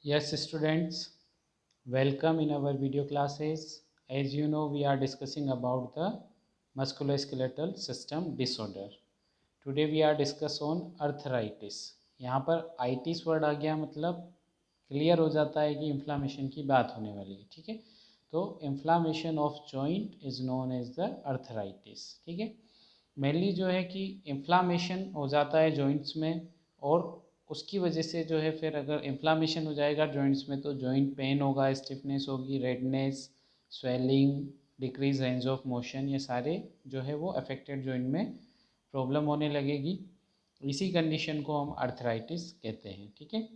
Yes, students, welcome in our video classes. As you know, we are discussing about the musculoskeletal system disorder. Today we are discuss on arthritis. यहाँ पर itis word आ गया मतलब clear हो जाता है कि inflammation की बात होने वाली है। ठीक है, तो inflammation of joint is known as the arthritis. ठीक है, मेनली जो है कि इन्फ्लामेशन हो जाता है जॉइंट्स में, और उसकी वजह से जो है फिर अगर इन्फ्लामेशन हो जाएगा जॉइंट्स में तो जॉइंट पेन होगा, स्टिफनेस होगी, redness, swelling, decrease range of motion, ये सारे जो है वो अफेक्टेड जॉइंट में प्रॉब्लम होने लगेगी। इसी कंडीशन को हम अर्थराइटिस कहते हैं। ठीक है,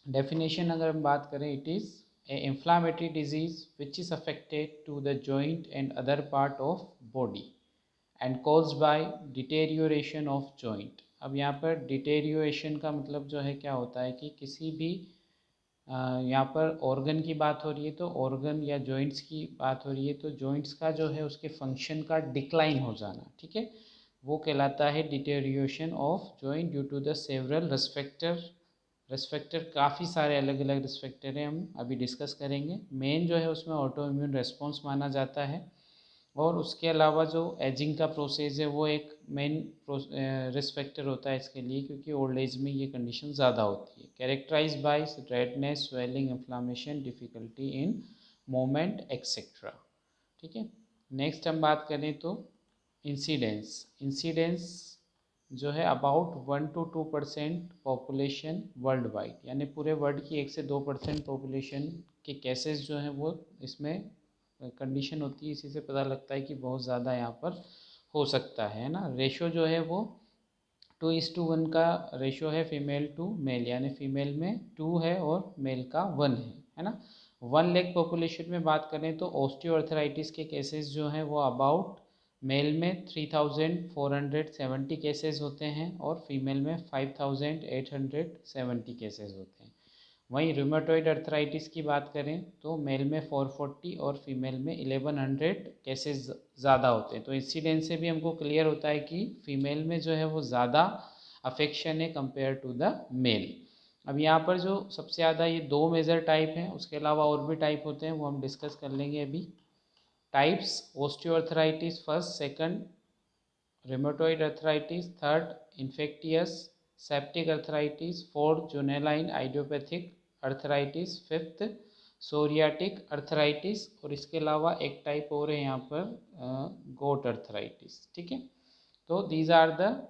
डेफिनेशन अगर हम बात करें, it is a inflammatory disease which is affected to the joint and other part of body and caused by deterioration of joint. अब यहाँ पर डिटेरियोरेशन का मतलब जो है क्या होता है कि किसी भी यहाँ पर ऑर्गन की बात हो रही है तो ऑर्गन या जॉइंट्स की बात हो रही है तो जॉइंट्स का जो है उसके फंक्शन का डिक्लाइन हो जाना। ठीक है, वो कहलाता है deterioration of joint due to the several respecter काफ़ी सारे अलग अलग रिस्पेक्टर हैं, हम अभी डिस्कस करेंगे। मेन जो है उसमें ऑटो इम्यून रेस्पॉन्स माना जाता है, और उसके अलावा जो एजिंग का प्रोसेस है वो एक मेन रिस्क फैक्टर होता है इसके लिए, क्योंकि ओल्ड एज में ये कंडीशन ज़्यादा होती है। Characterise by redness, swelling, inflammation, difficulty in moment etcetera. ठीक है, नेक्स्ट हम बात करें तो इंसिडेंस जो है about 1 to 2% population world wide, यानी पूरे वर्ल्ड की 1 से 2% पॉपुलेशन के केसेस जो हैं वो इसमें कंडीशन होती है। इसी से पता लगता है कि बहुत ज़्यादा यहाँ पर हो सकता है ना। रेशो जो है वो 2:1 का रेशो है फीमेल टू मेल, यानी फीमेल में 2 है और मेल का 1 है ना। 1 लाख पॉपुलेशन में बात करें तो ऑस्टियोआर्थराइटिस के केसेस जो हैं वो अबाउट मेल में 3,470 केसेस होते हैं और फीमेल में 5,870 केसेस होते हैं। वहीं रूमेटॉइड अर्थराइटिस की बात करें तो मेल में 440 और फीमेल में 1100 केसेस ज़्यादा होते हैं। तो इंसिडेंस से भी हमको क्लियर होता है कि फीमेल में जो है वो ज़्यादा अफेक्शन है कंपेयर टू द मेल। अब यहाँ पर जो सबसे ज़्यादा ये 2 मेजर टाइप हैं, उसके अलावा और भी टाइप होते हैं, वो हम डिस्कस कर लेंगे अभी। Types: osteoarthritis first, second rheumatoid arthritis, third infectious septic arthritis, fourth juvenile idiopathic arthritis, fifth psoriatic arthritis, और इसके अलावा एक टाइप और है यहाँ पर गोट अर्थराइटिस। ठीक है, तो these are the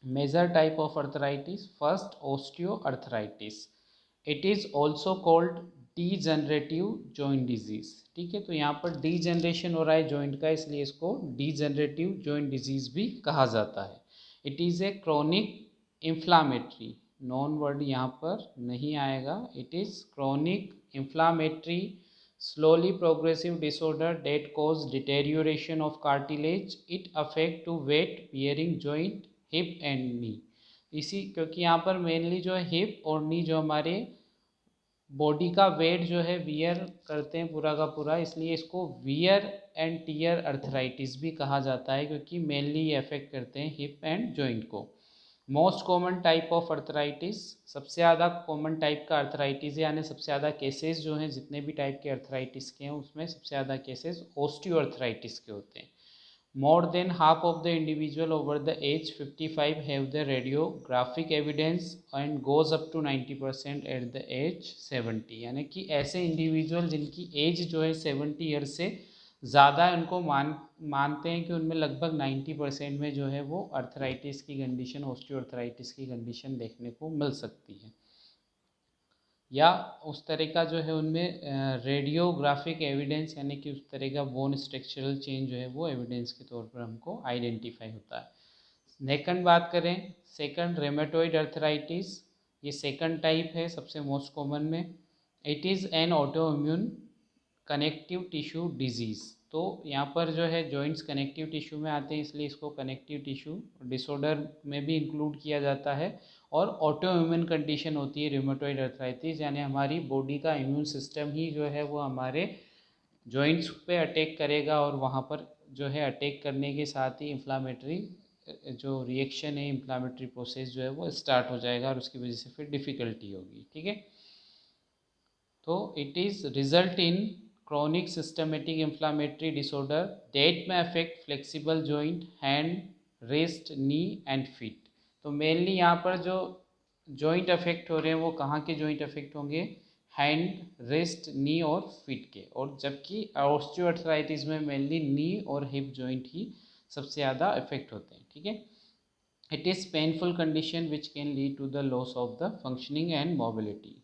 major type of arthritis. First, osteoarthritis, it is also called degenerative joint disease. ठीक है, तो यहाँ पर डीजनरेशन हो रहा है जॉइंट का, इसलिए इसको डीजनरेटिव जॉइंट डिजीज़ भी कहा जाता है। It is A chronic inflammatory, non word यहाँ पर नहीं आएगा, it is chronic inflammatory slowly progressive disorder that cause deterioration of cartilage. It affect to weight bearing joint, hip and knee। इसी क्योंकि यहाँ पर मेनली जो है हिप और नी जो हमारे बॉडी का वेट जो है वियर करते हैं पूरा का पूरा, इसलिए इसको वियर एंड टीयर अर्थराइटिस भी कहा जाता है, क्योंकि मेनली ये अफेक्ट करते हैं हिप एंड जॉइंट को। Most common type of arthritis, सबसे ज़्यादा कॉमन टाइप का अर्थराइटिस है, यानी सबसे ज़्यादा केसेस जो हैं जितने भी टाइप के अर्थराइटिस के हैं उसमें सबसे ज़्यादा केसेस ऑस्टियोआर्थराइटिस के होते हैं। More than half of the individual over the age 55 have the radiographic evidence and goes up to 90% at the age 70। यानी कि ऐसे इंडिविजुअल जिनकी एज जो है 70 ईयर से ज़्यादा है उनको मानते हैं कि उनमें लगभग 90% में जो है वो अर्थराइटिस की कंडीशन, ऑस्टियोआर्थराइटिस की कंडीशन देखने को मिल सकती है, या उस तरह का जो है उनमें रेडियोग्राफिक एविडेंस, यानी कि उस तरह का बोन स्ट्रक्चरल चेंज जो है वो एविडेंस के तौर पर हमको आइडेंटिफाई होता है। सेकंड बात करें, सेकंड रेमेटोइड अर्थराइटिस, ये सेकंड टाइप है सबसे मोस्ट कॉमन में। It is an auto immune connective tissue disease. तो यहाँ पर जो है जॉइंट्स कनेक्टिव टिश्यू में आते हैं, इसलिए इसको कनेक्टिव टिश्यू डिसऑर्डर में भी इंक्लूड किया जाता है। और ऑटो इम्यून कंडीशन होती है रूमेटॉइड अर्थराइटिस, यानी हमारी बॉडी का इम्यून सिस्टम ही जो है वो हमारे जॉइंट्स पे अटैक करेगा, और वहाँ पर जो है अटैक करने के साथ ही इन्फ्लामेटरी जो रिएक्शन है, इन्फ्लामेटरी प्रोसेस जो है वो स्टार्ट हो जाएगा और उसकी वजह से फिर डिफ़िकल्टी होगी। ठीक है, तो it is result in chronic systematic inflammatory disorder that may affect flexible joint, hand, wrist, knee and feet। तो मेनली यहाँ पर जो जॉइंट अफेक्ट हो रहे हैं वो कहाँ के जॉइंट अफेक्ट होंगे, हैंड, रिस्ट, नी और फीट के। और जबकि ऑस्टियोआर्थराइटिस में मेनली नी और हिप जॉइंट ही सबसे ज़्यादा अफेक्ट होते हैं। ठीक है, it is painful condition which can lead to the loss of the functioning and mobility.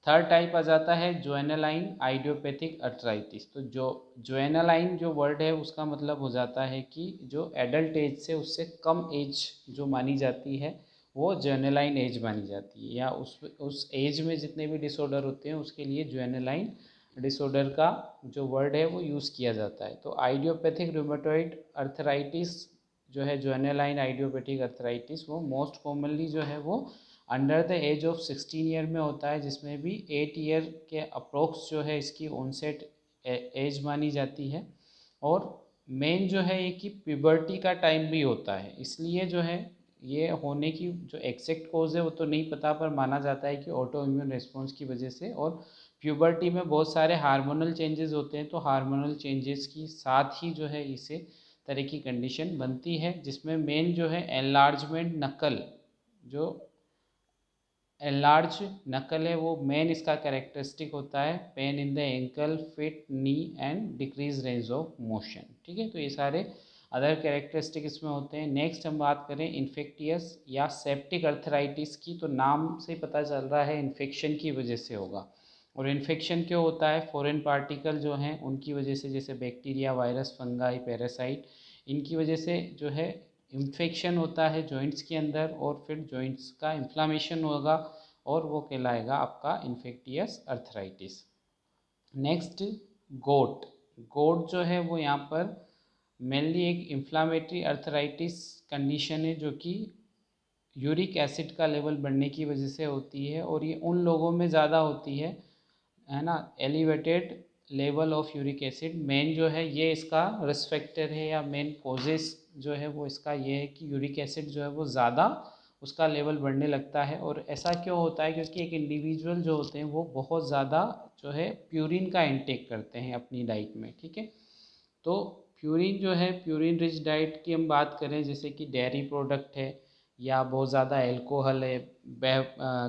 Third type आ जाता है ज्वेनालाइन आइडियोपैथिक अर्थराइटिस। तो जो ज्वेनालाइन जो वर्ड है उसका मतलब हो जाता है कि जो एडल्ट एज से उससे कम एज जो मानी जाती है वो ज्वेनालाइन एज मानी जाती है, या उस एज में जितने भी डिसऑर्डर होते हैं उसके लिए ज्वेनालाइन डिसऑर्डर का जो वर्ड है वो यूज़ किया जाता है। तो आइडियोपैथिक रूमेटॉइड अर्थराइटिस जो है ज्वेनालाइन आइडियोपैथिक अर्थराइटिस वो मोस्ट कॉमनली जो है वो under the age of 16 year में होता है, जिसमें भी 8 ईयर के अप्रोक्स जो है इसकी ऑनसेट एज मानी जाती है। और मेन जो है ये कि प्यूबर्टी का टाइम भी होता है, इसलिए जो है ये होने की जो एग्जैक्ट कोज है वो तो नहीं पता, पर माना जाता है कि ऑटो इम्यून रिस्पॉन्स की वजह से। और प्यूबर्टी में बहुत सारे हार्मोनल चेंजेस होते हैं, तो हार्मोनल चेंजेस की साथ ही जो है इसे तरह की कंडीशन बनती है, जिसमें मेन जो है एनलार्जमेंट नकल, जो एनलार्ज नकल है वो मेन इसका कैरेक्टरिस्टिक होता है। Pain in the ankle, fit, knee and decrease range of motion. ठीक है, तो ये सारे अदर कैरेक्टरिस्टिक इसमें होते हैं। नेक्स्ट हम बात करें इन्फेक्टियस या सेप्टिक अर्थराइटिस की, तो नाम से पता चल रहा है इन्फेक्शन की वजह से होगा। और इन्फेक्शन क्यों होता है, फॉरेन पार्टिकल जो हैं उनकी वजह से, जैसे बैक्टीरिया, वायरस, फंगाई, पैरासाइट, इनकी वजह से जो है इन्फेक्शन होता है जॉइंट्स के अंदर, और फिर जॉइंट्स का इन्फ्लामेशन होगा और वो कहलाएगा आपका इन्फेक्टियस अर्थराइटिस। नेक्स्ट गोट। गोट जो है वो यहाँ पर मेनली एक इन्फ्लामेटरी अर्थराइटिस कंडीशन है, जो कि यूरिक एसिड का लेवल बढ़ने की वजह से होती है। और ये उन लोगों में ज़्यादा होती है ना, elevated level of uric acid main जो है ये इसका रिस्क फैक्टर है, या मेन कॉजेस जो है वो इसका ये है कि यूरिक एसिड जो है वो ज़्यादा उसका लेवल बढ़ने लगता है। और ऐसा क्यों होता है, क्योंकि एक इंडिविजुअल जो होते हैं वो बहुत ज़्यादा जो है प्यूरिन का इंटेक करते हैं अपनी डाइट में। ठीक है, तो प्यूरिन जो है, प्यूरिन रिच डाइट की हम बात करें, जैसे कि डेयरी प्रोडक्ट है, या बहुत ज़्यादा एल्कोहल है,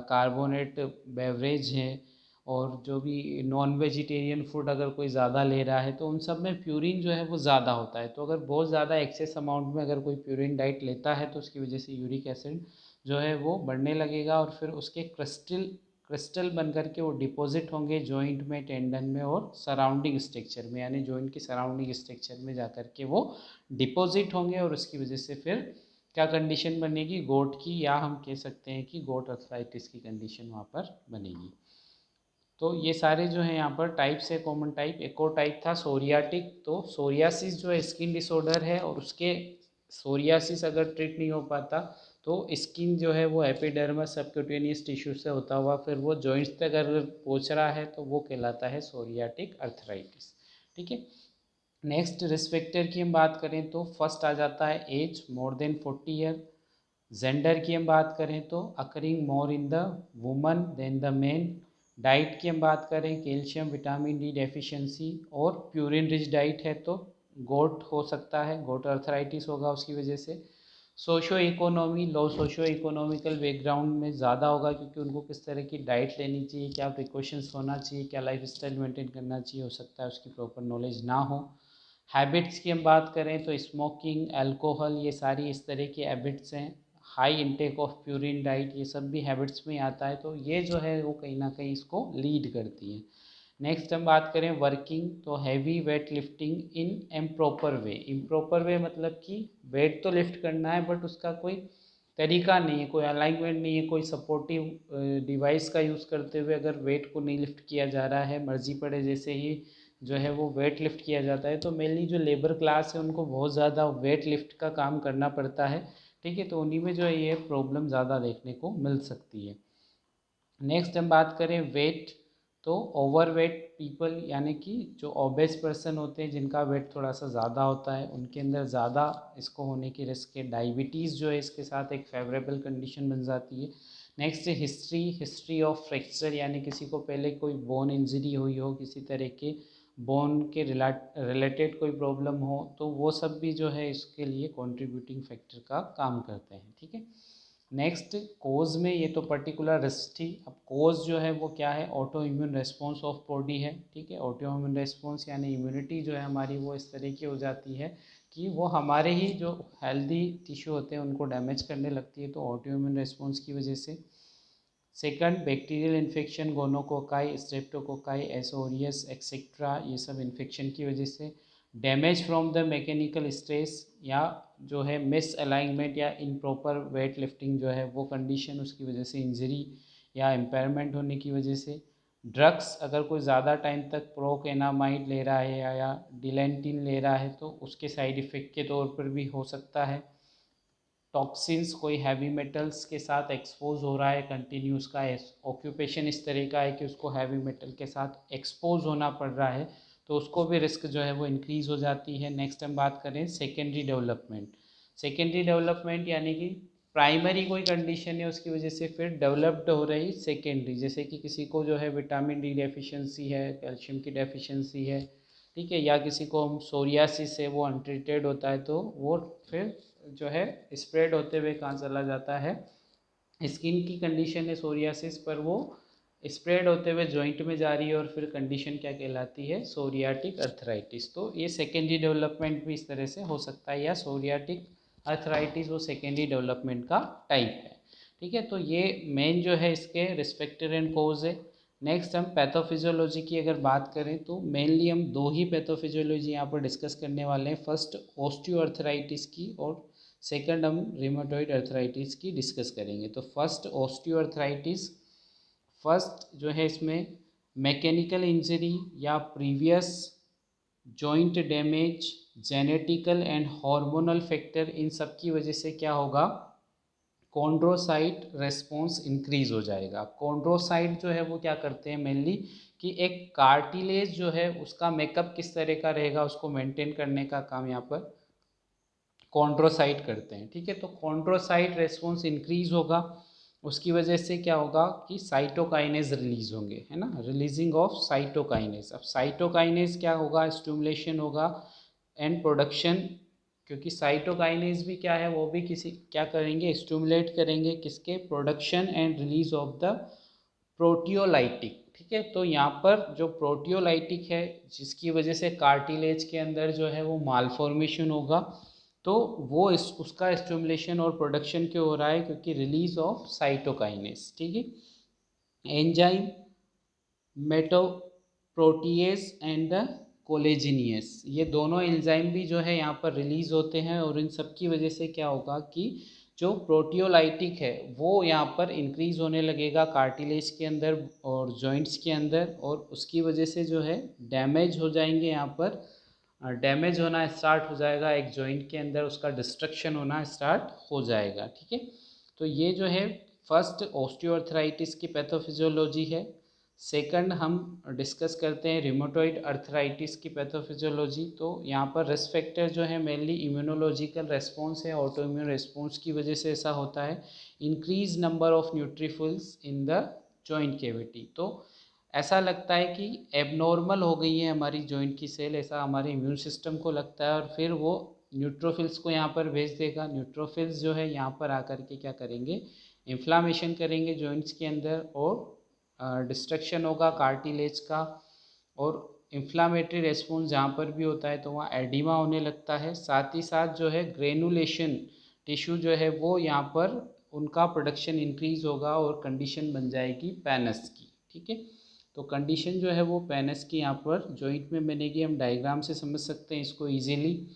कार्बोनेट बेवरेज है, और जो भी नॉन वेजिटेरियन फूड अगर कोई ज़्यादा ले रहा है तो उन सब में प्यूरिन जो है वो ज़्यादा होता है। तो अगर बहुत ज़्यादा एक्सेस अमाउंट में अगर कोई प्यूरिन डाइट लेता है तो उसकी वजह से यूरिक एसिड जो है वो बढ़ने लगेगा, और फिर उसके क्रिस्टल बन करके वो डिपॉजिट होंगे जॉइंट में, टेंडन में और सराउंडिंग स्ट्रक्चर में, यानी जॉइंट की सराउंडिंग स्ट्रक्चर में जा कर के वो डिपॉजिट होंगे, और उसकी वजह से फिर क्या कंडीशन बनेगी, गोट की, या हम कह सकते हैं कि गोट अर्थराइटिस की कंडीशन वहाँ पर बनेगी। तो ये सारे जो हैं यहाँ पर टाइप्स है, कॉमन टाइप। एक और टाइप था सोरियाटिक। तो सोरियासिस जो है स्किन डिसऑर्डर है, और उसके सोरियासिस अगर ट्रीट नहीं हो पाता तो स्किन जो है वो एपिडर्मस सबक्यूटेनियस टिश्यू से होता हुआ फिर वो जॉइंट्स तक अगर पहुँच रहा है तो वो कहलाता है सोरियाटिक अर्थराइटिस। ठीक है, नेक्स्ट रिस्क फैक्टर की हम बात करें तो फर्स्ट आ जाता है age, more than 40 year. Gender की हम बात करें तो occurring more in the woman than the men. Diet की हम बात करें, कैल्शियम, विटामिन डी डेफिशिएंसी, और प्यूरिन रिच डाइट है तो गोट हो सकता है, गोट अर्थराइटिस होगा उसकी वजह से। सोशो इकोनॉमी, लो सोशो इकोनॉमिकल बैकग्राउंड में ज़्यादा होगा, क्योंकि उनको किस तरह की डाइट लेनी चाहिए, क्या प्रिकॉशंस होना चाहिए, क्या लाइफ स्टाइल मेंटेन करना चाहिए, हो सकता है उसकी प्रॉपर नॉलेज ना हो। हैबिट्स की हम बात करें तो स्मोकिंग, अल्कोहल, ये सारी इस तरह की हैबिट्स हैं। High intake of purine diet, ये सब भी हैबिट्स में आता है, तो ये जो है वो कहीं ना कहीं इसको लीड करती है। नेक्स्ट हम बात करें वर्किंग, तो heavy weight lifting in improper way. Improper way मतलब कि वेट तो लिफ्ट करना है बट उसका कोई तरीका नहीं है, कोई अलाइनमेंट नहीं है, कोई सपोर्टिव डिवाइस का यूज़ करते हुए अगर वेट को नहीं लिफ्ट किया जा रहा है, मर्जी पड़े जैसे ही जो है वो वेट लिफ्ट किया जाता है। तो मेनली जो लेबर क्लास है उनको बहुत ज़्यादा वेट लिफ्ट का काम करना पड़ता है। ठीक है, तो उन्हीं में जो है ये प्रॉब्लम ज़्यादा देखने को मिल सकती है। नेक्स्ट हम बात करें वेट, तो ओवरवेट पीपल, यानी कि जो ओबेस पर्सन होते हैं जिनका वेट थोड़ा सा ज़्यादा होता है उनके अंदर ज़्यादा इसको होने की रिस्क है। डायबिटीज़ जो है इसके साथ एक फेवरेबल कंडीशन बन जाती है। नेक्स्ट हिस्ट्री ऑफ फ्रैक्चर, यानी किसी को पहले कोई बोन इंजरी हुई हो, किसी तरह के बोन के रिलेटेड कोई प्रॉब्लम हो, तो वो सब भी जो है इसके लिए कंट्रीब्यूटिंग फैक्टर का काम करते हैं। ठीक है, नेक्स्ट कोज में ये तो पर्टिकुलर रिस्क थी। अब कोज जो है वो क्या है, autoimmune response of body है। ठीक है, ऑटो इम्यून रेस्पॉन्स यानी इम्यूनिटी जो है हमारी वो इस तरह की हो जाती है कि वो हमारे ही जो हेल्दी टिश्यू होते हैं उनको डैमेज करने लगती है, तो ऑटो इम्यून रेस्पॉन्स की वजह से। Second, bacterial infection, gonococci, streptococci, एसोरियस एक्सेट्रा, ये सब इन्फेक्शन की वजह से। Damage from the mechanical stress, या जो है मिस अलाइनमेंट या इनप्रॉपर वेट लिफ्टिंग जो है वो कंडीशन, उसकी वजह से इंजरी या इम्पेयरमेंट होने की वजह से। ड्रग्स, अगर कोई ज़्यादा टाइम तक प्रोकेनामाइड ले रहा है या डिलेंटिन ले रहा है तो उसके साइड इफ़ेक्ट के तौर पर भी हो सकता है। टॉक्सिन्स, कोई हैवी मेटल्स के साथ एक्सपोज हो रहा है कंटिन्यू, उसका ऑक्यूपेशन इस तरह का है कि उसको हैवी मेटल के साथ एक्सपोज होना पड़ रहा है, तो उसको भी रिस्क जो है वो इंक्रीज़ हो जाती है। नेक्स्ट हम बात करें सेकेंडरी डेवलपमेंट। सेकेंडरी डेवलपमेंट यानी कि प्राइमरी कोई कंडीशन है उसकी वजह से फिर डेवलप्ड हो रही सेकेंडरी, जैसे कि किसी को जो है विटामिन डी डेफिशिएंसी है, कैल्शियम की डेफिशिएंसी है, ठीक है, या किसी को सोरियासिस है वो अनट्रीटेड होता है, तो वो फिर जो है स्प्रेड होते हुए कहाँ चला जाता है, स्किन की कंडीशन है सोरियासिस, पर वो स्प्रेड होते हुए जॉइंट में जा रही है और फिर कंडीशन क्या कहलाती है, सोरियाटिक अर्थराइटिस। तो ये सेकेंडरी डेवलपमेंट भी इस तरह से हो सकता है, या सोरियाटिक अर्थराइटिस वो सेकेंडरी डेवलपमेंट का टाइप है। ठीक है, तो ये मेन जो है इसके रिस्पेक्टेड एंड कोज है। नेक्स्ट हम पैथोफिजियोलॉजी की अगर बात करें तो मेनली हम दो ही पैथोफिजियोलॉजी यहाँ पर डिस्कस करने वाले हैं। फर्स्ट ऑस्टियोआर्थराइटिस की, और सेकंड हम रिमेटॉइड अर्थराइटिस की डिस्कस करेंगे। तो फर्स्ट ऑस्टियोआर्थराइटिस, फर्स्ट जो है इसमें मैकेनिकल इंजरी या previous joint damage, genetical and hormonal factor, इन सब की वजह से क्या होगा, कॉन्ड्रोसाइट रेस्पॉन्स इंक्रीज हो जाएगा। कॉन्ड्रोसाइट जो है वो क्या करते हैं मेनली कि एक कार्टिलेज जो है उसका मेकअप किस तरह का रहेगा उसको मेंटेन करने का काम यहाँ पर कॉन्ड्रोसाइट करते हैं। ठीक है, तो कॉन्ड्रोसाइट रेस्पॉन्स इंक्रीज होगा, उसकी वजह से क्या होगा कि साइटोकाइनेज रिलीज होंगे, है ना, रिलीजिंग ऑफ साइटोकाइनेज। अब साइटोकाइनेज क्या होगा, स्टिमुलेशन होगा एंड प्रोडक्शन, क्योंकि साइटोकाइनेज भी क्या है, वो भी किसी क्या करेंगे, स्टिमुलेट करेंगे किसके, production and release of the proteolytic. ठीक है, तो यहाँ पर जो प्रोटियोलाइटिक है जिसकी वजह से कार्टिलेज के अंदर जो है वो मालफॉर्मेशन होगा, तो वो उसका स्टिमुलेशन और प्रोडक्शन क्यों हो रहा है, क्योंकि रिलीज ऑफ साइटोकाइनेज। ठीक है, एंजाइम, मेटोप्रोटीएज एंड द कोलेजिनियस, ये दोनों एंजाइम भी जो है यहाँ पर रिलीज होते हैं, और इन सब की वजह से क्या होगा कि जो प्रोटियोलाइटिक है वो यहाँ पर इंक्रीज होने लगेगा कार्टिलेज के अंदर और जॉइंट्स के अंदर, और उसकी वजह से जो है डैमेज हो जाएंगे, यहाँ पर डैमेज होना स्टार्ट हो जाएगा एक जॉइंट के अंदर, उसका डिस्ट्रक्शन होना स्टार्ट हो जाएगा। ठीक है, तो ये जो है फर्स्ट ऑस्टियोआर्थराइटिस की पैथोफिजियोलॉजी है। सेकंड हम डिस्कस करते हैं रिमोटॉइड अर्थराइटिस की पैथोफिजियोलॉजी। तो यहाँ पर रिस्क फैक्टर जो है मेनली इम्यूनोलॉजिकल रेस्पॉन्स है, ऑटो इम्यून रेस्पॉन्स की वजह से ऐसा होता है। Increase number of neutrophils in the joint cavity, तो ऐसा लगता है कि एबनॉर्मल हो गई है हमारी जॉइंट की सेल, ऐसा हमारे इम्यून सिस्टम को लगता है, और फिर वो न्यूट्रोफिल्स को यहाँ पर भेज देगा। न्यूट्रोफिल्स जो है यहाँ पर आकर के क्या करेंगे, इन्फ्लामेशन करेंगे जॉइंट्स के अंदर, और डिस्ट्रक्शन होगा कार्टिलेज का, और इन्फ्लामेटरी रेस्पॉन्स जहाँ पर भी होता है तो वहाँ एडिमा होने लगता है। साथ ही साथ जो है ग्रेनुलेशन टिश्यू जो है वो यहाँ पर उनका प्रोडक्शन इंक्रीज होगा, और कंडीशन बन जाएगी पैनस की। ठीक है, तो कंडीशन जो है वो पैनस की यहाँ पर जॉइंट में बनेगी। हम डायग्राम से समझ सकते हैं इसको इजीली।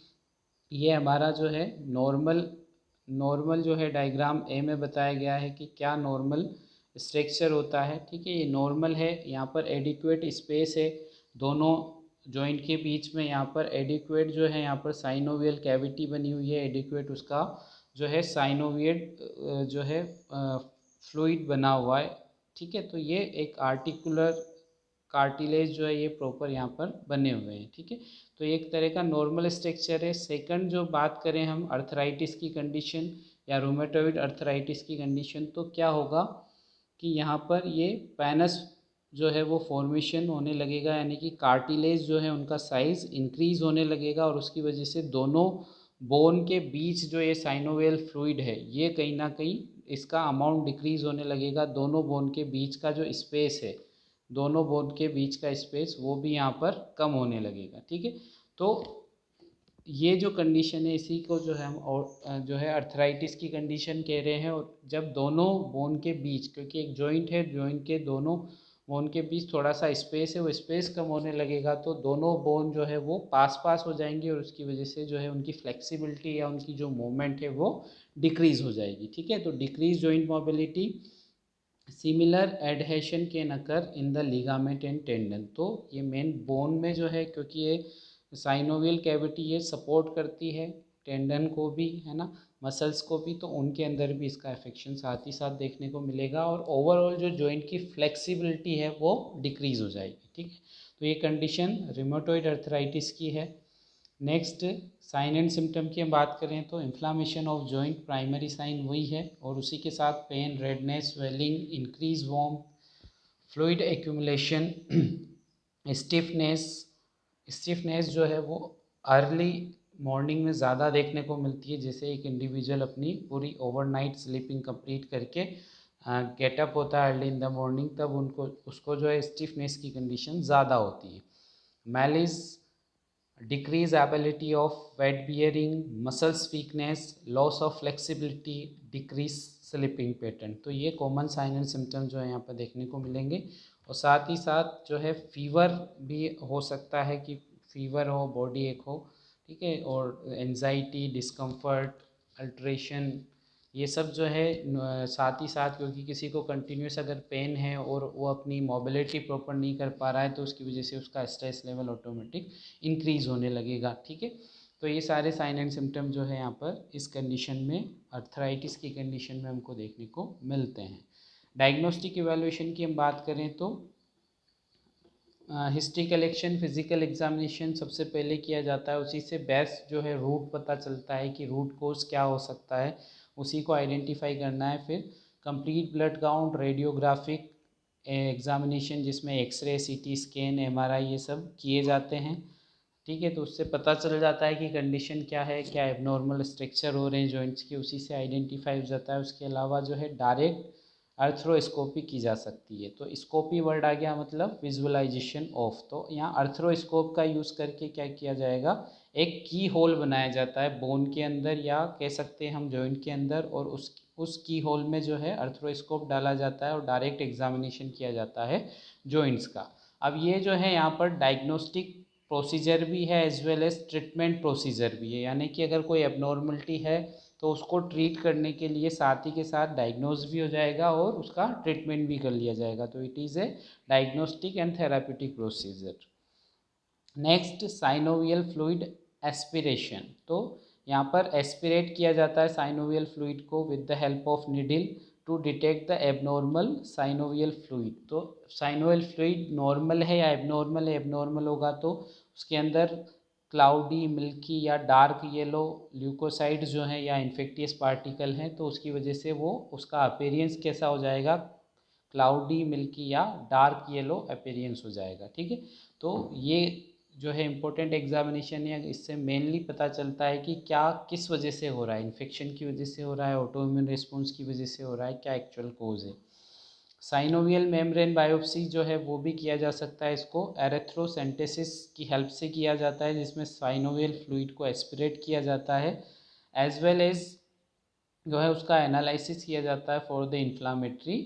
ये हमारा जो है नॉर्मल जो है डायग्राम ए में बताया गया है कि क्या नॉर्मल स्ट्रक्चर होता है। ठीक है, ये नॉर्मल है, यहाँ पर एडिक्वेट स्पेस है दोनों जॉइंट के बीच में, यहाँ पर एडिक्वेट जो है यहाँ पर साइनोवियल कैविटी बनी हुई है, एडिक्वेट उसका जो है साइनोवियल जो है फ्लूइड बना हुआ है। ठीक है, तो ये एक आर्टिकुलर कार्टिलेज जो है ये प्रॉपर यहाँ पर बने हुए हैं। ठीक है, तो एक तरह का नॉर्मल स्ट्रक्चर है। सेकंड जो बात करें हम अर्थराइटिस की कंडीशन या रूमेटॉइड अर्थराइटिस की कंडीशन, तो क्या होगा कि यहाँ पर ये पेनस जो है वो फॉर्मेशन होने लगेगा, यानी कि कार्टिलेज जो है उनका साइज़ इंक्रीज़ होने लगेगा, और उसकी वजह से दोनों बोन के बीच जो ये साइनोवियल फ्लूइड है ये कहीं ना कहीं इसका अमाउंट डिक्रीज़ होने लगेगा। दोनों बोन के बीच का जो स्पेस है, दोनों बोन के बीच का स्पेस वो भी यहाँ पर कम होने लगेगा। ठीक है, तो ये जो कंडीशन है इसी को जो है हम और जो है अर्थराइटिस की कंडीशन कह रहे हैं। और जब दोनों बोन के बीच, क्योंकि एक जॉइंट है, जॉइंट के दोनों बोन के बीच थोड़ा सा स्पेस है, वो स्पेस कम होने लगेगा तो दोनों बोन जो है वो पास पास हो जाएंगे, और उसकी वजह से जो है उनकी फ्लेक्सिबिलिटी या उनकी जो मूवमेंट है वो डिक्रीज़ हो जाएगी। ठीक है, तो decrease joint mobility, similar adhesion can occur in the ligament and tendon. तो ये मेन बोन में जो है, क्योंकि ये साइनोवियल कैविटी ये सपोर्ट करती है टेंडन को भी, है ना, मसल्स को भी, तो उनके अंदर भी इसका अफेक्शन साथ ही साथ देखने को मिलेगा, और ओवरऑल जो जॉइंट की फ्लेक्सिबिलिटी है वो डिक्रीज़ हो जाएगी। ठीक है, तो ये कंडीशन रिमेटॉइड अर्थराइटिस की है। नेक्स्ट साइन एंड सिम्टम की हम बात करें तो inflammation of joint primary sign वही है, और उसी के साथ pain, redness, swelling, increase warm, fluid accumulation, stiffness. Stiffness जो है वो अर्ली मॉर्निंग में ज़्यादा देखने को मिलती है, जैसे एक इंडिविजुअल अपनी पूरी ओवरनाइट स्लीपिंग कंप्लीट करके गेटअप होता है अर्ली इन द मॉर्निंग, तब उनको उसको जो है स्टिफनेस की कंडीशन ज़्यादा होती है। Malice, decrease ability of weight bearing, muscles weakness, loss of flexibility, decrease sleeping pattern। तो ये कॉमन साइन एंड सिम्टम जो है यहाँ पर देखने को मिलेंगे। और साथ ही साथ जो है फीवर भी हो सकता है, कि फीवर हो, बॉडी एक हो, ठीक है, और एंजाइटी, डिस्कम्फर्ट, अल्ट्रेशन, ये सब जो है साथ ही साथ, क्योंकि किसी को कंटिन्यूस अगर पेन है और वो अपनी मोबिलिटी प्रॉपर नहीं कर पा रहा है तो उसकी वजह से उसका स्ट्रेस लेवल ऑटोमेटिक इंक्रीज़ होने लगेगा। ठीक है, तो ये सारे साइन एंड सिम्टम जो है यहाँ पर इस कंडीशन में, अर्थराइटिस की कंडीशन में हमको देखने को मिलते हैं। डायग्नोस्टिक इवैल्यूएशन की हम बात करें तो हिस्ट्री कलेक्शन, फिजिकल एग्जामिनेशन सबसे पहले किया जाता है, उसी से बेस्ट जो है रूट पता चलता है कि रूट कोज क्या हो सकता है, उसी को आइडेंटिफाई करना है। फिर complete blood count, radiographic examination जिसमें एक्सरे, सीटी स्कैन, एमआरआई ये सब किए जाते हैं। ठीक है, तो उससे पता चल जाता है कि कंडीशन क्या है, क्या एबनॉर्मल स्ट्रक्चर हो रहे हैं जॉइंट्स की, उसी से आइडेंटिफाई हो जाता है। उसके अलावा जो है डायरेक्ट अर्थ्रोस्कोपी की जा सकती है। तो स्कोपी वर्ड आ गया मतलब विजुअलाइजेशन ऑफ, तो यहाँ अर्थ्रोस्कोप का यूज़ करके क्या किया जाएगा, एक की होल बनाया जाता है बोन के अंदर, या कह सकते हैं हम जॉइंट के अंदर, और उस की होल में जो है अर्थ्रोस्कोप डाला जाता है और डायरेक्ट एग्जामिनेशन किया जाता है जॉइंट्स का। अब ये जो है यहाँ पर डायग्नोस्टिक प्रोसीजर भी है as well as treatment procedure भी है, यानी कि अगर कोई एबनॉर्मलिटी है तो उसको ट्रीट करने के लिए साथ ही के साथ डायग्नोज भी हो जाएगा और उसका ट्रीटमेंट भी कर लिया जाएगा। तो it is a diagnostic and therapeutic procedure. Next synovial fluid aspiration, तो यहाँ पर एस्पिरेट किया जाता है साइनोवियल फ्लूइड को with the help of needle to detect the abnormal synovial fluid. तो साइनोवियल फ्लूइड नॉर्मल है या एबनॉर्मल है, एबनॉर्मल होगा तो उसके अंदर क्लाउडी, मिल्की या डार्क येलो ल्यूकोसाइड्स जो हैं या इन्फेक्टियस पार्टिकल हैं, तो उसकी वजह से वो उसका अपीयरेंस कैसा हो जाएगा, क्लाउडी, मिल्की या डार्क येलो अपीयरेंस हो जाएगा। ठीक है, तो ये जो है इम्पोर्टेंट एग्जामिनेशन है, इससे मेनली पता चलता है कि क्या किस वजह से हो रहा है, इन्फेक्शन की वजह से हो रहा है, ऑटोइम्यून रिस्पॉन्स की वजह से हो रहा है, क्या एक्चुअल कोज है। साइनोवियल मेम्ब्रेन बायोप्सी जो है वो भी किया जा सकता है, इसको एरेथ्रोसेंटेसिस की हेल्प से किया जाता है, जिसमें साइनोवियल फ्लूइड को एस्पिरेट किया जाता है, एज वेल एज जो है उसका एनालिसिस किया जाता है फॉर द इन्फ्लामेटरी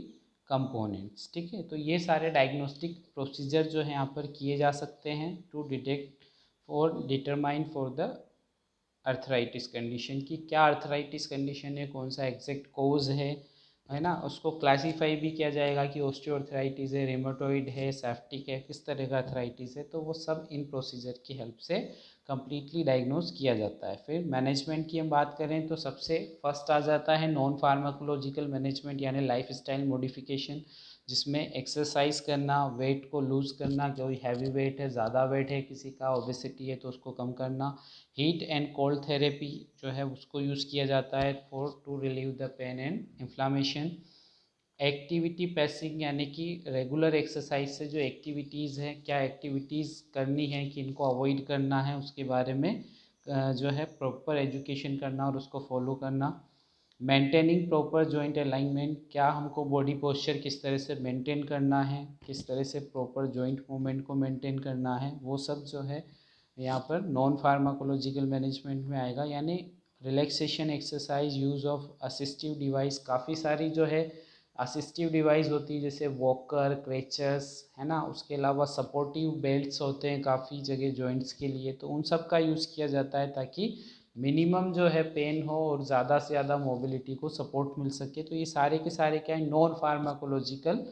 कंपोनेंट्स। ठीक है, तो ये सारे डायग्नोस्टिक प्रोसीजर जो है यहाँ पर किए जा सकते हैं टू डिटेक्ट और determine for the arthritis condition की, क्या अर्थराइटिस कंडीशन है, कौन सा एग्जैक्ट कोज है ना। उसको क्लासीफाई भी किया जाएगा कि ऑस्टियोआर्थराइटिस है, रेमेटोइड है, सेप्टिक है, किस तरह का अर्थराइटिस है, तो वो सब इन प्रोसीजर की हेल्प से कम्प्लीटली डायग्नोज किया जाता है। फिर मैनेजमेंट की हम बात करें तो सबसे फर्स्ट आ जाता है नॉन फार्माकोलॉजिकल मैनेजमेंट, यानी लाइफ स्टाइल मॉडिफिकेशन, जिसमें एक्सरसाइज करना, वेट को लूज़ करना, कोई हैवी वेट है, ज़्यादा वेट है किसी का, ओबेसिटी है तो उसको कम करना। हीट एंड कोल्ड थेरेपी जो है उसको यूज़ किया जाता है for to relieve the pain and inflammation. Activity pacing यानी कि रेगुलर एक्सरसाइज से जो एक्टिविटीज़ हैं, क्या एक्टिविटीज़ करनी है कि इनको अवॉइड करना है, उसके बारे में जो है प्रॉपर एजुकेशन करना और उसको फॉलो करना। मेंटेनिंग प्रॉपर जॉइंट अलाइनमेंट, क्या हमको बॉडी पोस्चर किस तरह से मेंटेन करना है, किस तरह से प्रॉपर जॉइंट मूवमेंट को मेंटेन करना है, वो सब जो है यहाँ पर नॉन फार्माकोलॉजिकल मैनेजमेंट में आएगा। यानी relaxation exercise, use of assistive device, काफ़ी सारी जो है असिस्टिव डिवाइस होती है जैसे वॉकर, क्रेचर्स, है ना। उसके अलावा सपोर्टिव बेल्ट्स होते हैं काफ़ी जगह जॉइंट्स के लिए, तो उन सब का यूज़ किया जाता है ताकि मिनिमम जो है पेन हो और ज़्यादा से ज़्यादा मोबिलिटी को सपोर्ट मिल सके। तो ये सारे के सारे क्या है, नॉन फार्माकोलॉजिकल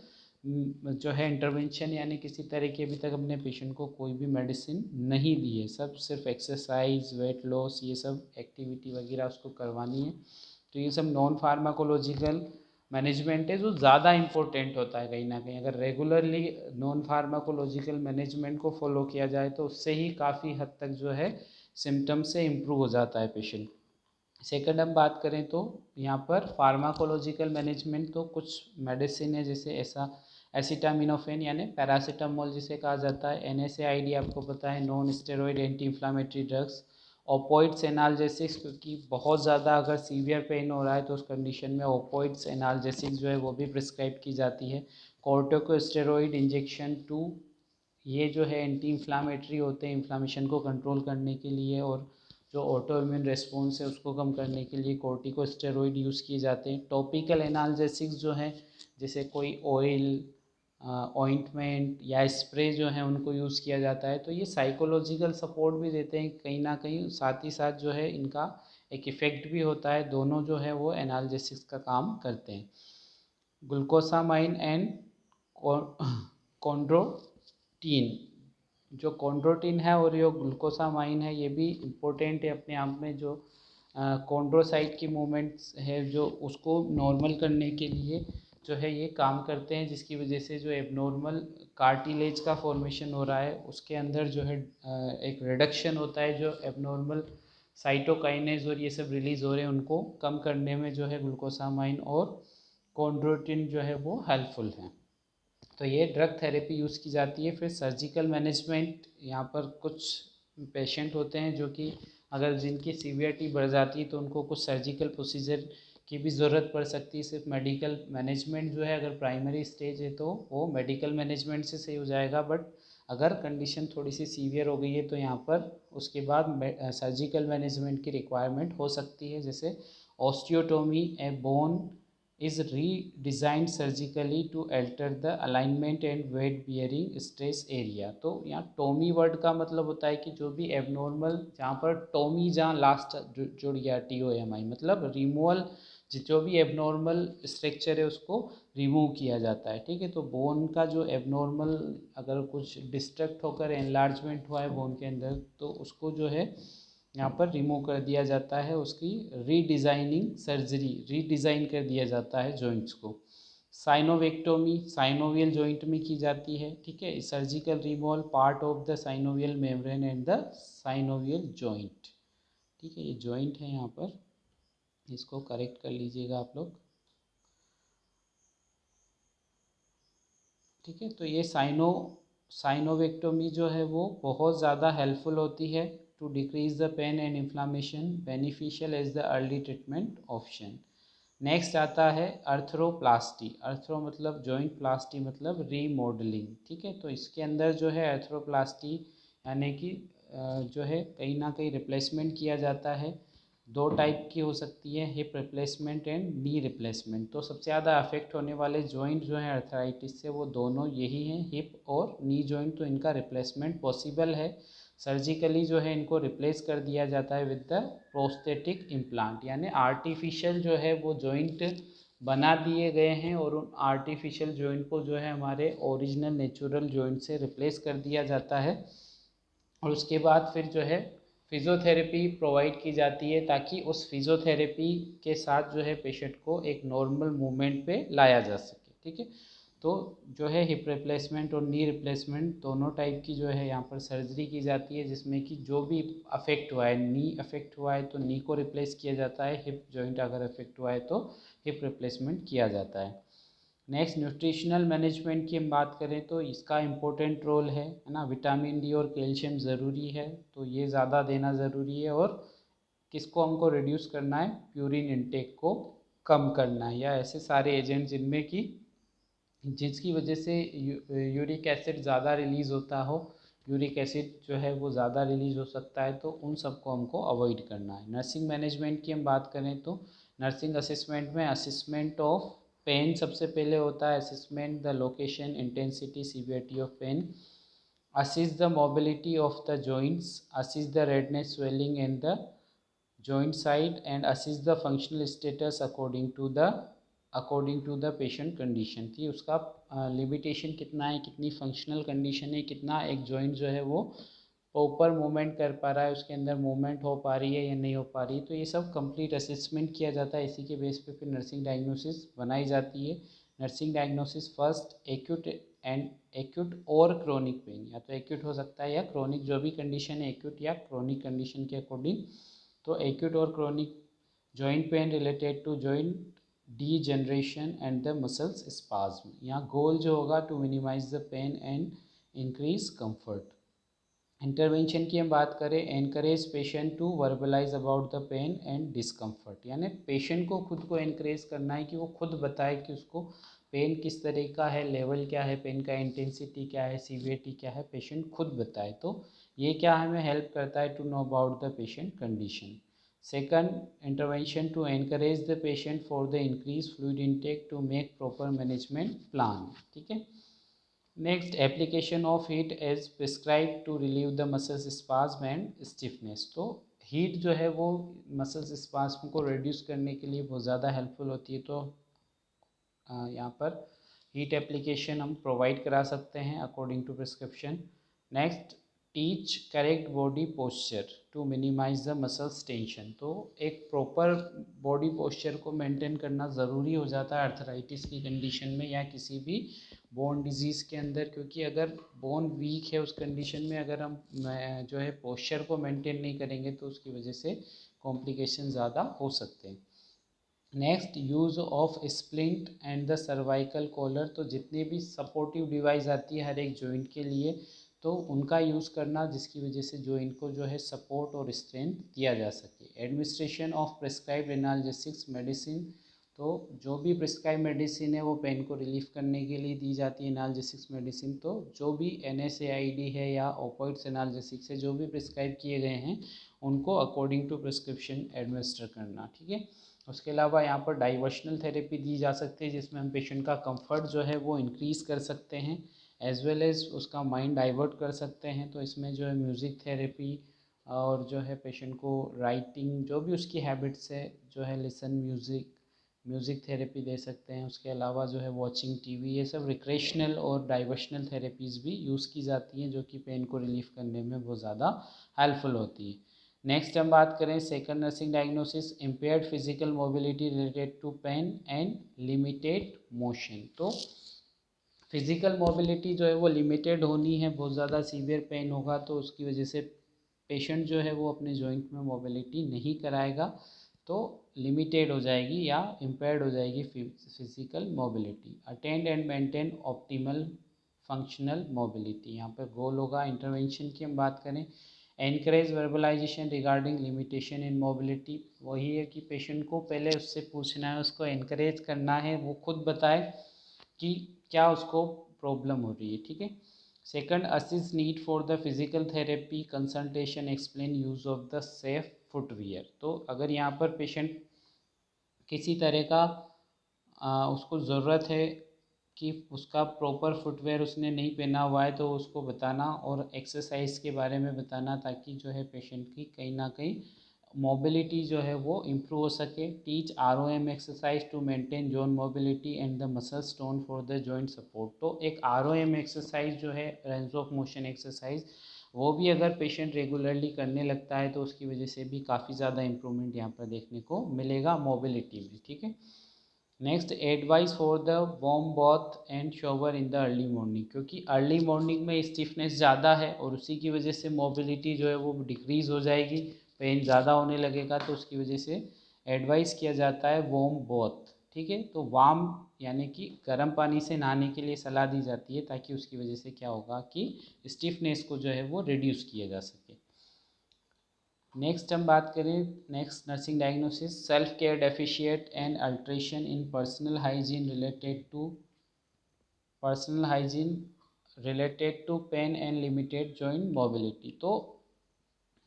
जो है इंटरवेंशन, यानी किसी तरह की अभी तक अपने पेशेंट को कोई भी मेडिसिन नहीं दी है, सब सिर्फ एक्सरसाइज, वेट लॉस, ये सब एक्टिविटी वगैरह उसको करवानी है। तो ये सब नॉन फार्माकोलॉजिकल मैनेजमेंट है जो ज़्यादा इम्पोर्टेंट होता है कहीं ना कहीं। अगर रेगुलरली नॉन फार्माकोलॉजिकल मैनेजमेंट को फॉलो किया जाए तो उससे ही काफ़ी हद तक जो है सिम्टम्स से इम्प्रूव हो जाता है पेशेंट। सेकंड हम बात करें तो यहाँ पर फार्माकोलॉजिकल मैनेजमेंट, तो कुछ मेडिसिन है जैसे ऐसा एसिटामिनोफेन यानी पैरासीटामोल जिसे कहा जाता है, NSAID आपको पता है, non steroid anti inflammatory drugs, opioids analgesics, क्योंकि बहुत ज़्यादा अगर सीवियर पेन हो रहा है तो उस कंडीशन में ओपोइड्स एनाल्जेसिक्स जो है वो भी प्रिस्क्राइब की जाती है। कॉर्टिकोस्टेरॉइड इंजेक्शन 2, ये जो है एंटी इन्फ्लामेटरी होते हैं इन्फ्लामेशन को कंट्रोल करने के लिए, और जो ऑटो इम्यून रेस्पॉन्स है उसको कम करने के लिए कॉर्टिकोस्टेरॉइड यूज़ किए जाते हैं। टॉपिकल एनाल्जेसिक्स जो हैं जैसे कोई ऑयल, ऑइंटमेंट या स्प्रे जो है उनको यूज़ किया जाता है। तो ये साइकोलॉजिकल सपोर्ट भी देते हैं कहीं ना कहीं, साथ ही साथ जो है इनका एक इफ़ेक्ट भी होता है, दोनों जो है वो एनाल्जेसिक्स का काम करते हैं। ग्लूकोसामाइन एंड कॉन्ड्रोटीन, जो कॉन्ड्रोटीन है और जो ग्लूकोसामाइन है ये भी इम्पोर्टेंट है अपने आप में। जो कॉन्ड्रोसाइट की मूवमेंट्स है जो उसको नॉर्मल करने के लिए जो है ये काम करते हैं, जिसकी वजह से जो एबनॉर्मल कार्टिलेज का फॉर्मेशन हो रहा है उसके अंदर जो है एक रिडक्शन होता है, जो एबनॉर्मल साइटोकाइनेज और ये सब रिलीज़ हो रहे हैं उनको कम करने में जो है ग्लूकोसामाइन और कॉन्ड्रोटिन जो है वो हेल्पफुल हैं। तो ये ड्रग थेरेपी यूज़ की जाती है। फिर सर्जिकल मैनेजमेंट, यहाँ पर कुछ पेशेंट होते हैं जो कि अगर जिनकी सीवियरिटी बढ़ जाती है तो उनको कुछ सर्जिकल प्रोसीजर की भी ज़रूरत पड़ सकती है। सिर्फ मेडिकल मैनेजमेंट जो है अगर प्राइमरी स्टेज है तो वो मेडिकल मैनेजमेंट से सही हो जाएगा, बट अगर कंडीशन थोड़ी सी सीवियर हो गई है तो यहाँ पर उसके बाद सर्जिकल मैनेजमेंट की रिक्वायरमेंट हो सकती है। जैसे ऑस्टियोटोमी ए bone is redesigned surgically to alter the alignment and weight bearing stress area। तो यहाँ टोमी वर्ड का मतलब होता है कि जो भी एबनॉर्मल, जहाँ पर टोमी जहाँ लास्ट जुड़ गया TOMI मतलब रिमूवल, जो भी एबनॉर्मल स्ट्रक्चर है उसको रिमूव किया जाता है। ठीक है, तो बोन का जो एबनॉर्मल अगर कुछ डिस्ट्रक्ट होकर एनलार्जमेंट हुआ है बोन के अंदर तो उसको जो है यहाँ पर रिमूव कर दिया जाता है, उसकी रीडिज़ाइनिंग सर्जरी, रीडिज़ाइन कर दिया जाता है जॉइंट्स को। साइनोवेक्टोमी साइनोवियल जॉइंट में की जाती है। ठीक है, surgical removal part of the synovial membrane and the synovial joint. ठीक है, ये जॉइंट है यहाँ पर, इसको करेक्ट कर लीजिएगा आप लोग। ठीक है, तो ये साइनोवेक्टोमी जो है वो बहुत ज़्यादा हेल्पफुल होती है to decrease the pain and inflammation, beneficial as the early treatment option. Next आता है अर्थ्रोप्लास्टी। अर्थ्रो मतलब जॉइंट, प्लास्टी मतलब रीमॉडलिंग। ठीक है, तो इसके अंदर जो है अर्थ्रोप्लास्टी यानी कि जो है कहीं ना कहीं रिप्लेसमेंट किया जाता है। दो टाइप की हो सकती है, hip replacement and knee replacement. तो सबसे ज़्यादा अफेक्ट होने वाले जॉइंट जो हैं अर्थराइटिस से वो दोनों यही हैं, हिप और नी जॉइंट। तो इनका रिप्लेसमेंट पॉसिबल है, सर्जिकली जो है इनको रिप्लेस कर दिया जाता है विद द प्रोस्थेटिक इम्प्लांट, यानी आर्टिफिशियल जो है वो जॉइंट बना दिए गए हैं और उन आर्टिफिशियल जॉइंट को जो है हमारे ओरिजिनल नेचुरल जॉइंट से रिप्लेस कर दिया जाता है। और उसके बाद फिर जो है फिज़ियोथेरेपी प्रोवाइड की जाती है ताकि उस फिज़ियोथेरेपी के साथ जो है पेशेंट को एक नॉर्मल मूवमेंट पे लाया जा सके। ठीक है, तो जो है हिप रिप्लेसमेंट और नी रिप्लेसमेंट दोनों टाइप की जो है यहाँ पर सर्जरी की जाती है, जिसमें कि जो भी अफेक्ट हुआ है, नी अफेक्ट हुआ है तो नी को रिप्लेस किया जाता है, हिप जॉइंट अगर अफेक्ट हुआ है तो हिप रिप्लेसमेंट किया जाता है। नेक्स्ट न्यूट्रिशनल मैनेजमेंट की हम बात करें तो इसका इम्पोर्टेंट रोल है ना। विटामिन डी और कैल्शियम ज़रूरी है, तो ये ज़्यादा देना ज़रूरी है। और किसको हमको रिड्यूस करना है, प्यूरिन इनटेक को कम करना है, या ऐसे सारे एजेंट जिनमें कि जिसकी वजह से यूरिक एसिड ज़्यादा रिलीज़ होता हो, यूरिक एसिड जो है वो ज़्यादा रिलीज़ हो सकता है, तो उन सबको हमको अवॉइड करना है। नर्सिंग मैनेजमेंट की हम बात करें तो नर्सिंग असेसमेंट में असेसमेंट ऑफ पेन सबसे पहले होता है। Assessment the location, intensity, severity of pain, assess the mobility of the joints, assess the redness, swelling in the joint side, and assess the functional status according to the patient condition। कि उसका limitation कितना है, कितनी functional condition है, कितना एक joint जो है वो प्रॉपर मूवमेंट कर पा रहा है, उसके अंदर मूवमेंट हो पा रही है या नहीं हो पा रही है। तो ये सब कंप्लीट असेसमेंट किया जाता है। इसी के बेस पे फिर नर्सिंग डायग्नोसिस बनाई जाती है। नर्सिंग डायग्नोसिस फर्स्ट एक्यूट और क्रोनिक पेन, या तो एक्यूट हो सकता है या क्रोनिक, जो भी कंडीशन है एक्यूट या क्रोनिक कंडीशन के अकॉर्डिंग। तो एक्यूट और chronic joint pain related to joint degeneration and the muscles spasm. यहाँ गोल जो होगा to minimise the pain and increase comfort. Intervention की हम बात करें, encourage patient to verbalise about the pain and discomfort, यानी पेशेंट को खुद को एनकरेज करना है कि वो खुद बताए कि उसको पेन किस तरह का है, लेवल क्या है पेन का, इंटेंसिटी क्या है, सीवियरिटी क्या है, पेशेंट खुद बताए। तो ये क्या हमें हेल्प करता है to know about the patient condition. Second, intervention to encourage the patient for the increase fluid intake to make proper management plan. ठीक है। Next, application of heat as prescribe to relieve the muscles spasm and stiffness. तो heat जो है वो muscles spasm को reduce करने के लिए बहुत ज़्यादा हेल्पफुल होती है। तो यहाँ पर हीट एप्लीकेशन हम प्रोवाइड करा सकते हैं according to prescription. Next, teach correct body posture to minimise the muscles tension. तो एक प्रॉपर बॉडी पोस्चर को मेंटेन करना ज़रूरी हो जाता है आर्थराइटिस की कंडीशन में या किसी भी बोन डिजीज़ के अंदर, क्योंकि अगर बोन वीक है उस कंडीशन में अगर हम जो है पोस्चर को मेंटेन नहीं करेंगे तो उसकी वजह से कॉम्प्लिकेशन ज़्यादा हो सकते हैं। Next, use of splint and the cervical collar. तो जितनी भी सपोर्टिव डिवाइस आती है हर एक जॉइंट के लिए, तो उनका यूज़ करना जिसकी वजह से जॉइंट को जो है सपोर्ट और स्ट्रेंथ दिया जा सके। Administration of prescribed analgesics medicine. तो जो भी प्रिस्क्राइब मेडिसिन है वो पेन को रिलीफ करने के लिए दी जाती है, एनाल्जेसिक्स मेडिसिन। तो जो भी NSAID है या ओपियोइड्स एनाल्जेसिक्स है जो भी प्रिस्क्राइब किए गए हैं उनको अकॉर्डिंग टू प्रिस्क्रिप्शन एडमिनिस्टर करना। ठीक है। उसके अलावा यहाँ पर डाइवर्शनल थेरेपी दी जा सकती है जिसमें हम पेशेंट का कंफर्ट जो है वो इंक्रीज़ कर सकते हैं एज वेल एज़ उसका माइंड डाइवर्ट कर सकते हैं। तो इसमें जो है म्यूज़िक थेरेपी और जो है पेशेंट को राइटिंग, जो भी उसकी हैबिट्स है जो है लिसन म्यूज़िक थेरेपी दे सकते हैं। उसके अलावा जो है वॉचिंग TV, ये सब रिक्रेशनल और डाइवर्शनल थेरेपीज़ भी यूज़ की जाती हैं जो कि पेन को रिलीफ करने में बहुत ज़्यादा हेल्पफुल होती है। नेक्स्ट हम बात करें second nursing diagnosis, impaired physical mobility related to pain and limited motion. तो फिज़िकल मोबिलिटी जो है वो लिमिटेड होनी है, बहुत ज़्यादा सीवियर पेन होगा तो उसकी वजह से पेशेंट जो है वो अपने जॉइंट में मोबिलिटी नहीं कराएगा, तो लिमिटेड हो जाएगी या इम्पेयर्ड हो जाएगी physical mobility. Attend and maintain optimal functional mobility, यहाँ पर गोल होगा। इंटरवेंशन की हम बात करें, encourage verbalization regarding limitation in mobility. वही है कि पेशेंट को पहले उससे पूछना है, उसको एनकरेज करना है, वो खुद बताए कि क्या उसको प्रॉब्लम हो रही है। ठीक है। Second, assist need for the physical therapy consultation, explain use of the safe footwear. तो अगर यहाँ पर पेशेंट किसी तरह का उसको ज़रूरत है कि उसका प्रॉपर फुटवेयर उसने नहीं पहना हुआ है तो उसको बताना और एक्सरसाइज के बारे में बताना ताकि जो है पेशेंट की कहीं ना कहीं मोबिलिटी जो है वो इम्प्रूव हो सके। Teach ROM exercise to maintain joint mobility and the muscle stone for the joint support. तो एक ROM एक्सरसाइज जो है रेंज ऑफ मोशन एक्सरसाइज, वो भी अगर पेशेंट रेगुलरली करने लगता है तो उसकी वजह से भी काफ़ी ज़्यादा इम्प्रूवमेंट यहाँ पर देखने को मिलेगा मोबिलिटी में। ठीक है। Next, advice for the warm bath and shower in the early morning. क्योंकि अर्ली मॉर्निंग में स्टिफनेस ज़्यादा है और उसी की वजह से मोबिलिटी जो है वो डिक्रीज़ हो जाएगी, पेन ज़्यादा होने लगेगा, तो उसकी वजह से एडवाइस किया जाता है वार्म बाथ। ठीक है। तो वार्म यानी कि गर्म पानी से नहाने के लिए सलाह दी जाती है, ताकि उसकी वजह से क्या होगा कि स्टिफनेस को जो है वो रिड्यूस किया जा सके। नेक्स्ट हम बात करें, next nursing diagnosis, self care deficient and alteration in personal hygiene related to pain and limited joint mobility. तो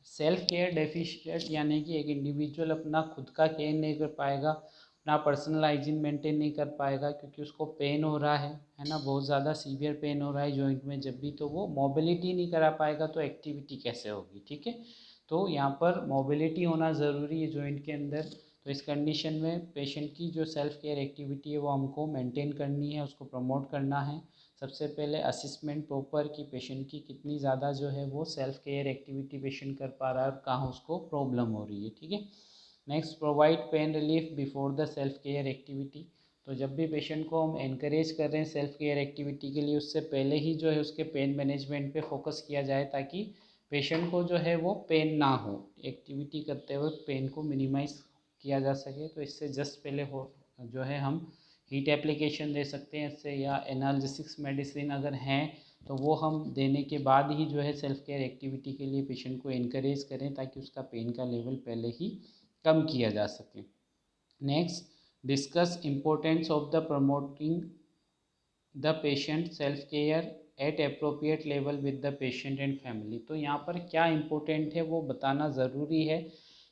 सेल्फ केयर डेफिशिएंट यानी कि एक इंडिविजुअल अपना खुद का केयर नहीं कर पाएगा, अपना पर्सनल हाइजीन मेंटेन नहीं कर पाएगा, क्योंकि उसको पेन हो रहा है ना, बहुत ज़्यादा सीवियर पेन हो रहा है जॉइंट में जब भी, तो वो मोबिलिटी नहीं करा पाएगा, तो एक्टिविटी कैसे होगी, ठीक है। तो यहाँ पर मोबिलिटी होना ज़रूरी है जॉइंट के अंदर। तो इस कंडीशन में पेशेंट की जो सेल्फ केयर एक्टिविटी है वो हमको मेंटेन करनी है, उसको प्रमोट करना है। सबसे पहले असिस्मेंट प्रॉपर कि पेशेंट की कितनी ज़्यादा जो है वो सेल्फ केयर एक्टिविटी पेशेंट कर पा रहा है और कहाँ उसको प्रॉब्लम हो रही है, ठीक है। Next, provide pain relief before the self care activity. तो जब भी पेशेंट को हम एनकरेज कर रहे हैं सेल्फ केयर एक्टिविटी के लिए, उससे पहले ही जो है उसके पेन मैनेजमेंट पे फोकस किया जाए, ताकि पेशेंट को जो है वो पेन ना हो, एक्टिविटी करते वक्त पेन को मिनिमाइज किया जा सके। तो इससे जस्ट पहले हो जो है हम हीट एप्लीकेशन दे सकते हैं इससे, या एनाल्जेसिक्स मेडिसिन अगर हैं तो वो हम देने के बाद ही जो है सेल्फ केयर एक्टिविटी के लिए पेशेंट को इनकरेज करें, ताकि उसका पेन का लेवल पहले ही कम किया जा सके। Next, discuss importance of the promoting the patient self care at appropriate level with the patient and family. तो यहाँ पर क्या इम्पोर्टेंट है वो बताना ज़रूरी है,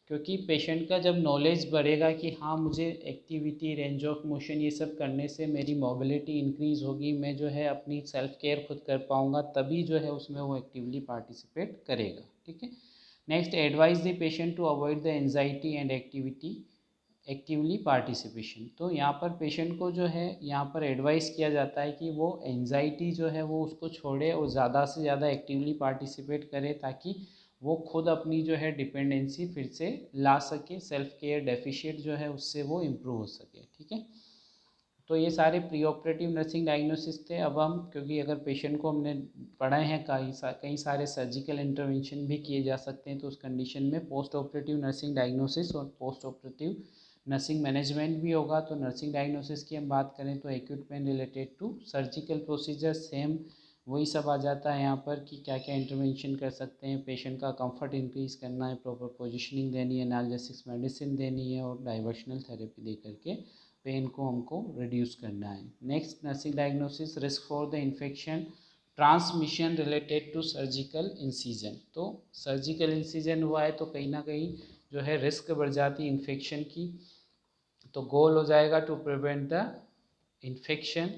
क्योंकि पेशेंट का जब नॉलेज बढ़ेगा कि हाँ मुझे एक्टिविटी, रेंज ऑफ मोशन ये सब करने से मेरी मोबिलिटी इंक्रीज़ होगी, मैं जो है अपनी सेल्फ केयर खुद कर पाऊँगा, तभी जो है उसमें वो एक्टिवली पार्टिसिपेट करेगा, ठीक है। Next, advise the patient to avoid the anxiety and actively participation. तो यहाँ पर पेशेंट को जो है यहाँ पर एडवाइस किया जाता है कि वो एंजाइटी जो है वो उसको छोड़े और ज़्यादा से ज़्यादा एक्टिवली पार्टिसिपेट करे, ताकि वो खुद अपनी जो है डिपेंडेंसी फिर से ला सके, सेल्फ केयर डेफिशिएट जो है उससे वो इम्प्रूव हो सके, ठीक है। तो ये सारे प्री ऑपरेटिव नर्सिंग डायग्नोसिस थे। अब हम, क्योंकि अगर पेशेंट को हमने पढ़े हैं कई सारे सर्जिकल इंटरवेंशन भी किए जा सकते हैं, तो उस कंडीशन में पोस्ट ऑपरेटिव नर्सिंग डायग्नोसिस और पोस्ट ऑपरेटिव नर्सिंग मैनेजमेंट भी होगा। तो नर्सिंग डायग्नोसिस की हम बात करें तो acute pain related to surgical procedure, same वही सब आ जाता है यहाँ पर कि क्या क्या इंटरवेंशन कर सकते हैं, पेशेंट का कंफर्ट इंक्रीज़ करना है, प्रॉपर पोजीशनिंग देनी है, एनाल्जेसिक्स मेडिसिन देनी है, और डाइवर्शनल थेरेपी दे करके पेन को हमको रिड्यूस करना है। Next, nursing diagnosis, risk for the infection transmission related to surgical incision. तो सर्जिकल इंसीजन हुआ है तो कहीं ना कहीं जो है रिस्क बढ़ जाती है इन्फेक्शन की। तो गोल हो जाएगा टू प्रिवेंट द इन्फेक्शन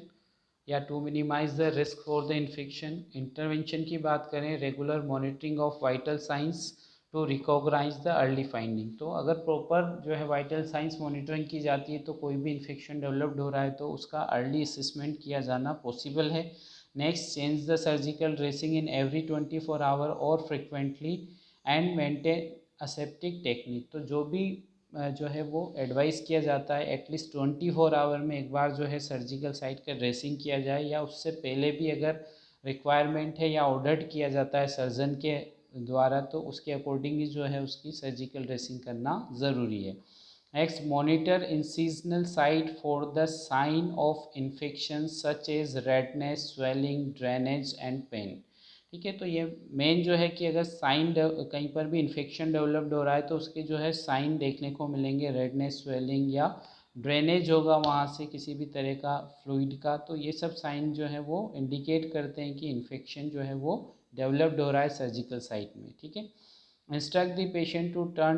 या to minimise the risk for the infection. Intervention की बात करें, regular monitoring of vital signs to recognise the early finding. तो अगर प्रॉपर जो है वाइटल साइंस मॉनिटरिंग की जाती है तो कोई भी इन्फेक्शन डेवलप्ड हो रहा है तो उसका अर्ली असेसमेंट किया जाना पॉसिबल है। Next, change the surgical dressing in every 24 hour और frequently and maintain aseptic technique. तो जो भी जो है वो एडवाइस किया जाता है एटलीस्ट 24 आवर में एक बार जो है सर्जिकल साइट का ड्रेसिंग किया जाए, या उससे पहले भी अगर रिक्वायरमेंट है या ऑर्डर्ड किया जाता है सर्जन के द्वारा तो उसके अकॉर्डिंग ही जो है उसकी सर्जिकल ड्रेसिंग करना ज़रूरी है। Next, monitor incisional site for the sign of infection such as redness, swelling, drainage and pain. ठीक है, तो ये मेन जो है कि अगर साइन कहीं पर भी इन्फेक्शन डेवलप्ड हो रहा है तो उसके जो है साइन देखने को मिलेंगे, रेडनेस, स्वेलिंग या ड्रेनेज होगा वहाँ से किसी भी तरह का फ्लूइड का। तो ये सब साइन जो है वो इंडिकेट करते हैं कि इन्फेक्शन जो है वो डेवलप्ड हो रहा है सर्जिकल साइट में, ठीक है। Instruct the patient to turn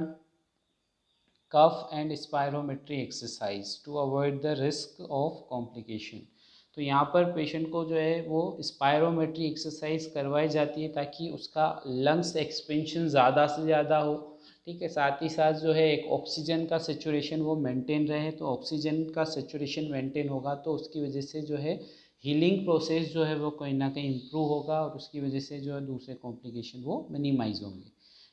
cough and spirometry exercise to avoid the risk of complication. तो यहाँ पर पेशेंट को जो है वो स्पायरोमेट्री एक्सरसाइज करवाई जाती है ताकि उसका लंग्स एक्सपेंशन ज़्यादा से ज़्यादा हो, ठीक है। साथ ही साथ जो है एक ऑक्सीजन का सेचुरेशन वो मेंटेन रहे। तो ऑक्सीजन का सेचुरेशन मेंटेन होगा तो उसकी वजह से जो है हीलिंग प्रोसेस जो है वो कहीं ना कहीं इम्प्रूव होगा और उसकी वजह से जो है दूसरे कॉम्प्लिकेशन वो मिनिमाइज होंगे,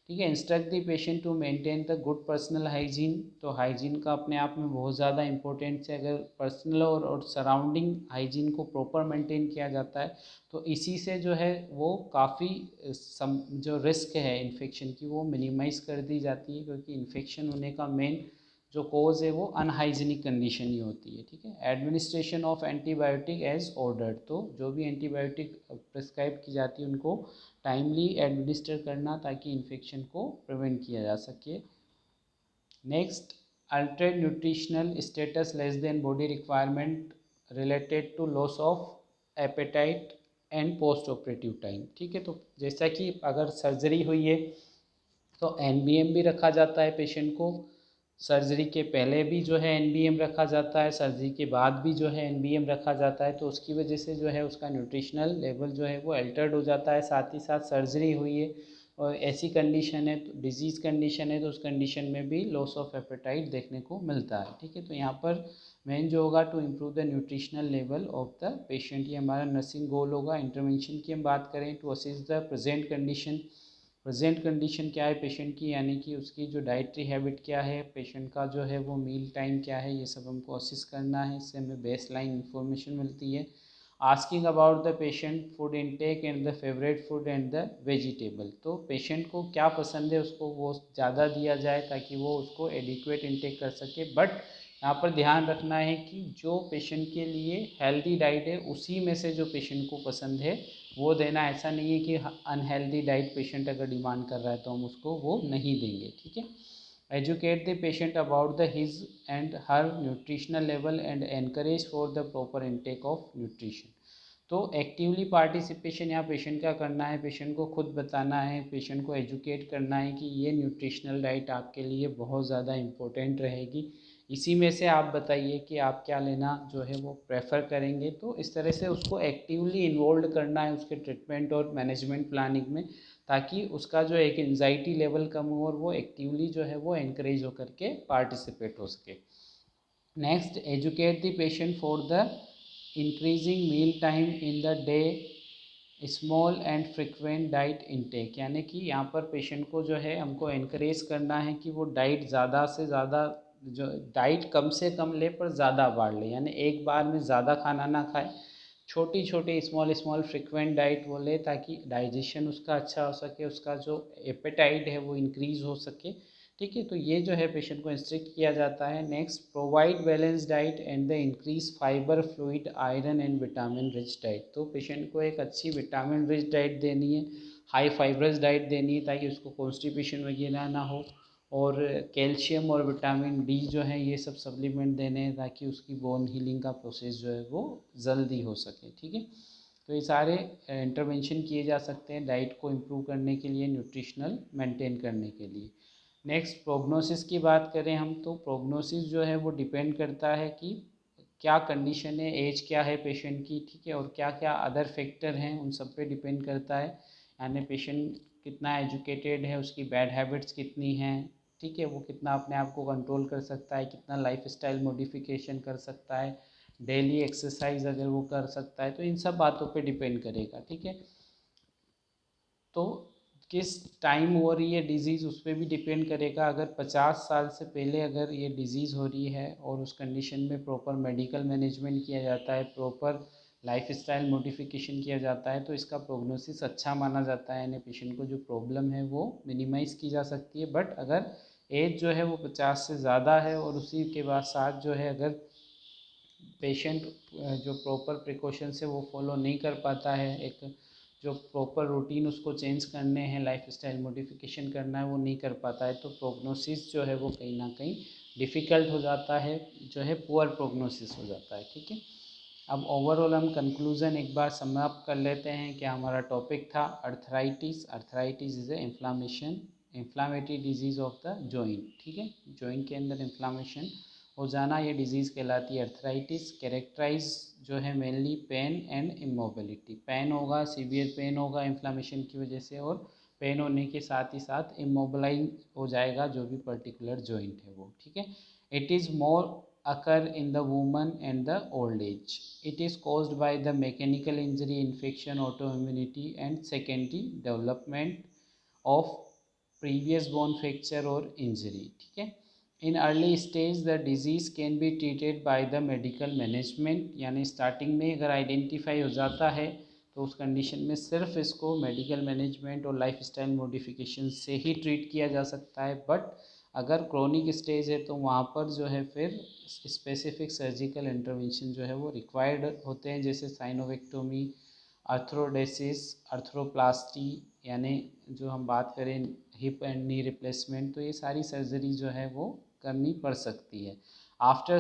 ठीक है। Instruct the patient to maintain the good personal hygiene. तो हाइजीन का अपने आप में बहुत ज़्यादा इंपॉर्टेंस है। अगर पर्सनल और सराउंडिंग हाइजीन को प्रॉपर मेंटेन किया जाता है तो इसी से जो है वो काफ़ी जो रिस्क है इन्फेक्शन की वो मिनिमाइज़ कर दी जाती है, क्योंकि इन्फेक्शन होने का मेन जो कोज है वो अनहाइजीनिक कंडीशन ही होती है, ठीक है। Administration of antibiotic as ordered, तो जो भी एंटीबायोटिक प्रिस्क्राइब की जाती है उनको टाइमली एडमिनिस्टर करना ताकि इन्फेक्शन को प्रिवेंट किया जा सके। Next, altered nutritional status less than body requirement related to loss of appetite and post operative time, ठीक है। तो जैसा कि अगर सर्जरी हुई है तो एनबीएम भी रखा जाता है पेशेंट को, सर्जरी के पहले भी जो है एनबीएम रखा जाता है, सर्जरी के बाद भी जो है एनबीएम रखा जाता है। तो उसकी वजह से जो है उसका न्यूट्रिशनल लेवल जो है वो अल्टर्ड हो जाता है। साथ ही साथ सर्जरी हुई है और ऐसी कंडीशन है, तो डिजीज़ कंडीशन है, तो उस कंडीशन में भी लॉस ऑफ एपेटाइट देखने को मिलता है, ठीक है। तो यहाँ पर मेन जो होगा to improve the nutritional level of the patient, ये हमारा नर्सिंग गोल होगा। इंटरवेंशन की हम बात करें to assist the present condition, present condition क्या है पेशेंट की, यानी कि उसकी जो डाइटरी हैबिट क्या है, पेशेंट का जो है वो मील टाइम क्या है, ये सब हमको असिस्ट करना है। इससे हमें बेस लाइन इन्फॉर्मेशन मिलती है। Asking about the patient food intake and the favourite food and the vegetable, तो पेशेंट को क्या पसंद है उसको वो ज़्यादा दिया जाए ताकि वो उसको एडिक्वेट इनटेक कर सके। बट यहाँ पर ध्यान रखना है कि जो पेशेंट के लिए हेल्दी डाइट है उसी में से जो पेशेंट को पसंद है वो देना। ऐसा नहीं है कि अनहेल्दी डाइट पेशेंट अगर डिमांड कर रहा है तो हम उसको वो नहीं देंगे, ठीक है। Educate the patient about the his and her nutritional level and encourage for the proper intake of nutrition, तो एक्टिवली पार्टिसिपेशन यहाँ पेशेंट का करना है, पेशेंट को खुद बताना है, पेशेंट को एजुकेट करना है कि ये न्यूट्रिशनल डाइट आपके लिए बहुत ज़्यादा इम्पोर्टेंट रहेगी, इसी में से आप बताइए कि आप क्या लेना जो है वो प्रेफर करेंगे। तो इस तरह से उसको एक्टिवली इन्वॉल्व करना है उसके ट्रीटमेंट और मैनेजमेंट प्लानिंग में, ताकि उसका जो एक एंजाइटी लेवल कम हो और वो एक्टिवली जो है वो एनकरेज होकर के पार्टिसिपेट हो सके। Next, educate the patient for the increasing meal time in the day, small and frequent diet intake, यानी कि यहाँ पर पेशेंट को जो है हमको एनकरेज करना है कि वो डाइट ज़्यादा से ज़्यादा, जो डाइट कम से कम ले पर ज़्यादा बार ले, यानी एक बार में ज़्यादा खाना ना खाए, छोटी छोटी स्मॉल स्मॉल फ्रिक्वेंट डाइट वो ले ताकि डाइजेशन उसका अच्छा हो सके, उसका जो एपेटाइट है वो इंक्रीज़ हो सके, ठीक है। तो ये जो है पेशेंट को इंस्ट्रक्ट किया जाता है। Next, provide balance diet and the increase fibre, fluid, iron and vitamin rich diet, तो पेशेंट को एक अच्छी विटामिन रिच डाइट देनी है, हाई फाइबरस डाइट देनी है ताकि उसको कॉन्स्टिपेशन वगैरह ना हो, और कैल्शियम और विटामिन डी जो है ये सब सप्लीमेंट देने हैं ताकि उसकी बोन हीलिंग का प्रोसेस जो है वो जल्दी हो सके, ठीक है। तो ये सारे इंटरवेंशन किए जा सकते हैं डाइट को इम्प्रूव करने के लिए, न्यूट्रिशनल मेंटेन करने के लिए। नेक्स्ट, प्रोग्नोसिस की बात करें हम, तो प्रोग्नोसिस जो है वो डिपेंड करता है कि क्या कंडीशन है, एज क्या है पेशेंट की, ठीक है, और क्या क्या अदर फैक्टर हैं उन सब पे डिपेंड करता है। यानी पेशेंट कितना एजुकेटेड है, उसकी बैड हैबिट्स कितनी हैं, ठीक है, वो कितना अपने आप को कंट्रोल कर सकता है, कितना लाइफस्टाइल मॉडिफिकेशन कर सकता है, डेली एक्सरसाइज अगर वो कर सकता है, तो इन सब बातों पे डिपेंड करेगा, ठीक है। तो किस टाइम हो रही है डिज़ीज़ उस पर भी डिपेंड करेगा। अगर 50 साल से पहले अगर ये डिज़ीज़ हो रही है और उस कंडीशन में प्रॉपर मेडिकल मैनेजमेंट किया जाता है, प्रॉपर लाइफस्टाइल मॉडिफिकेशन किया जाता है, तो इसका प्रोग्नोसिस अच्छा माना जाता है, यानी पेशेंट को जो प्रॉब्लम है वो मिनिमाइज़ की जा सकती है। बट अगर एज जो है वो 50 से ज़्यादा है और उसी के बाद साथ जो है अगर पेशेंट जो प्रॉपर प्रिकॉशंस है वो फॉलो नहीं कर पाता है, एक जो प्रॉपर रूटीन उसको चेंज करने हैं, लाइफस्टाइल मॉडिफिकेशन करना है वो नहीं कर पाता है, तो प्रोग्नोसिस जो है वो कहीं ना कहीं डिफ़िकल्ट हो जाता है, जो है पुअर प्रोग्नोसिस हो जाता है, ठीक है। अब ओवरऑल हम कंक्लूज़न एक बार समअप कर लेते हैं कि हमारा टॉपिक था arthritis. Arthritis is a inflammatory disease of the joint, ठीक है, जॉइंट के अंदर इन्फ्लामेशन हो जाना ये डिज़ीज़ कहलाती है अर्थराइटिस। कैरेक्टराइज जो है mainly pain and immobility, pain होगा, सीवियर पेन होगा इन्फ्लामेशन की वजह से, और पेन होने के साथ ही साथ इमोबिलाइज हो जाएगा जो भी पर्टिकुलर जॉइंट है वो, ठीक है। It is more occur in the woman and the old age. It is caused by the mechanical injury, infection, autoimmunity and secondary development of previous bone fracture or injury, ठीक है। In early stage the disease can be treated by the medical management, यानी starting में अगर identify हो जाता है तो उस कंडीशन में सिर्फ इसको मेडिकल मैनेजमेंट और लाइफस्टाइल मॉडिफिकेशन से ही ट्रीट किया जा सकता है। बट अगर क्रोनिक स्टेज है तो वहाँ पर जो है फिर स्पेसिफिक सर्जिकल इंटरवेंशन जो है वो रिक्वायर्ड होते हैं, जैसे साइनोवेक्टोमी, आर्थ्रोडेसिस, आर्थ्रोप्लास्टी, यानी जो हम बात करें हिप एंड नी रिप्लेसमेंट, तो ये सारी सर्जरी जो है वो करनी पड़ सकती है। After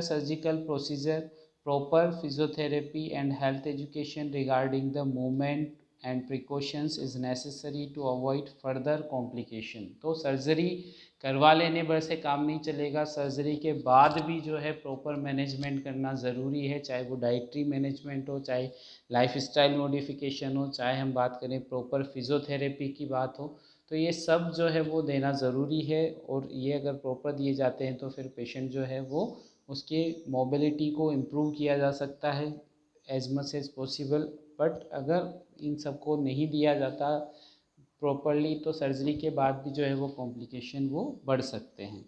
surgical procedure proper physiotherapy and health education regarding the movement and precautions is necessary to avoid further complication. तो सर्जरी करवा लेने भर से काम नहीं चलेगा, सर्जरी के बाद भी जो है प्रॉपर मैनेजमेंट करना ज़रूरी है, चाहे वो डाइटरी मैनेजमेंट हो, चाहे लाइफस्टाइल मॉडिफिकेशन हो, चाहे हम बात करें प्रॉपर फिजियोथेरेपी की बात हो, तो ये सब जो है वो देना ज़रूरी है। और ये अगर प्रॉपर दिए जाते हैं तो फिर पेशेंट जो है वो उसके मोबिलिटी को इम्प्रूव किया जा सकता है as much as possible. But अगर इन सब को नहीं दिया जाता प्रॉपरली तो सर्जरी के बाद भी जो है वो कॉम्प्लिकेशन वो बढ़ सकते हैं।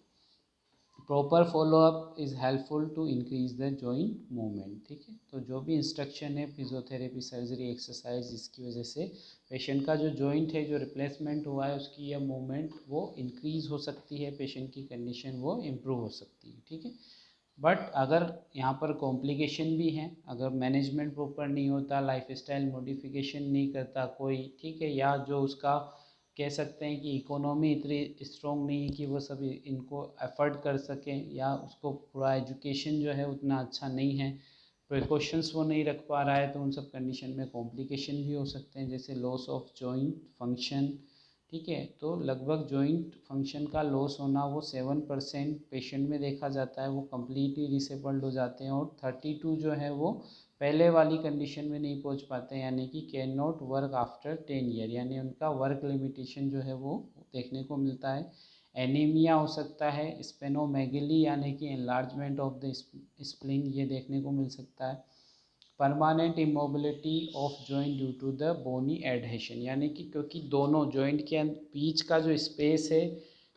Proper follow up is helpful to increase the joint movement. ठीक है, तो जो भी इंस्ट्रक्शन है फिजियोथेरेपी, सर्जरी, एक्सरसाइज, जिसकी वजह से पेशेंट का जो जॉइंट है, जो रिप्लेसमेंट हुआ है, उसकी यह मूवमेंट वो इंक्रीज़ हो सकती है, पेशेंट की कंडीशन वो इम्प्रूव हो सकती है। ठीक है, बट अगर यहाँ पर कॉम्प्लिकेशन भी हैं, अगर मैनेजमेंट प्रॉपर नहीं होता, लाइफस्टाइल मॉडिफिकेशन नहीं करता कोई, ठीक है, या जो उसका कह सकते हैं कि इकोनॉमी इतनी स्ट्रॉन्ग नहीं है कि वो सभी इनको अफोर्ड कर सकें, या उसको पूरा एजुकेशन जो है उतना अच्छा नहीं है, प्रिकॉशंस वो नहीं रख पा रहा है, तो उन सब कंडीशन में कॉम्प्लिकेशन भी हो सकते हैं, जैसे लॉस ऑफ जॉइंट फंक्शन। ठीक है, तो लगभग जॉइंट फंक्शन का लॉस होना वो 7% पेशेंट में देखा जाता है, वो कम्प्लीटली डिसेबल्ड हो जाते हैं, और 32 जो है वो पहले वाली कंडीशन में नहीं पहुंच पाते, यानी कि can not work after 10 year, यानी उनका वर्क लिमिटेशन जो है वो देखने को मिलता है। एनीमिया हो सकता है, स्पेनोमेगली यानी कि एनलार्जमेंट ऑफ द स्प्लीन, ये देखने को मिल सकता है। Permanent immobility of joint due to the bony adhesion, यानी कि क्योंकि दोनों जॉइंट के बीच का जो स्पेस है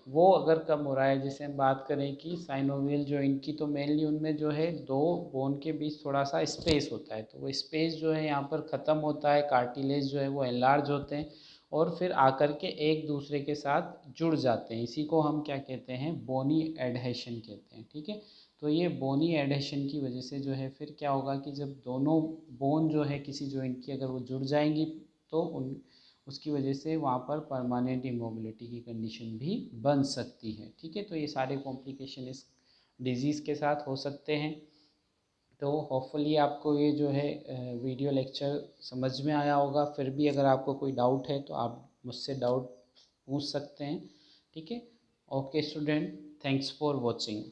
वो अगर कम हो रहा है, जैसे हम बात करें कि साइनोवियल जॉइंट की, तो मेनली उनमें जो है दो बोन के बीच थोड़ा सा स्पेस होता है, तो वो स्पेस जो है यहाँ पर ख़त्म होता है, कार्टिलेज जो है वो एनलार्ज होते हैं और फिर आकर के एक दूसरे के साथ जुड़ जाते हैं, इसी को हम क्या कहते हैं, बोनी एडहेशन कहते हैं। ठीक है, तो ये बोनी एडहेशन की वजह से जो है फिर क्या होगा कि जब दोनों बोन जो है किसी जॉइंट की अगर वो जुड़ जाएंगी तो उसकी वजह से वहाँ पर परमानेंट इमोबिलिटी की कंडीशन भी बन सकती है। ठीक है, तो ये सारे कॉम्प्लिकेशन इस डिजीज़ के साथ हो सकते हैं। तो होपफुली आपको ये जो है वीडियो लेक्चर समझ में आया होगा। फिर भी अगर आपको कोई डाउट है तो आप मुझसे डाउट पूछ सकते हैं। ठीक है, okay student, thanks for watching.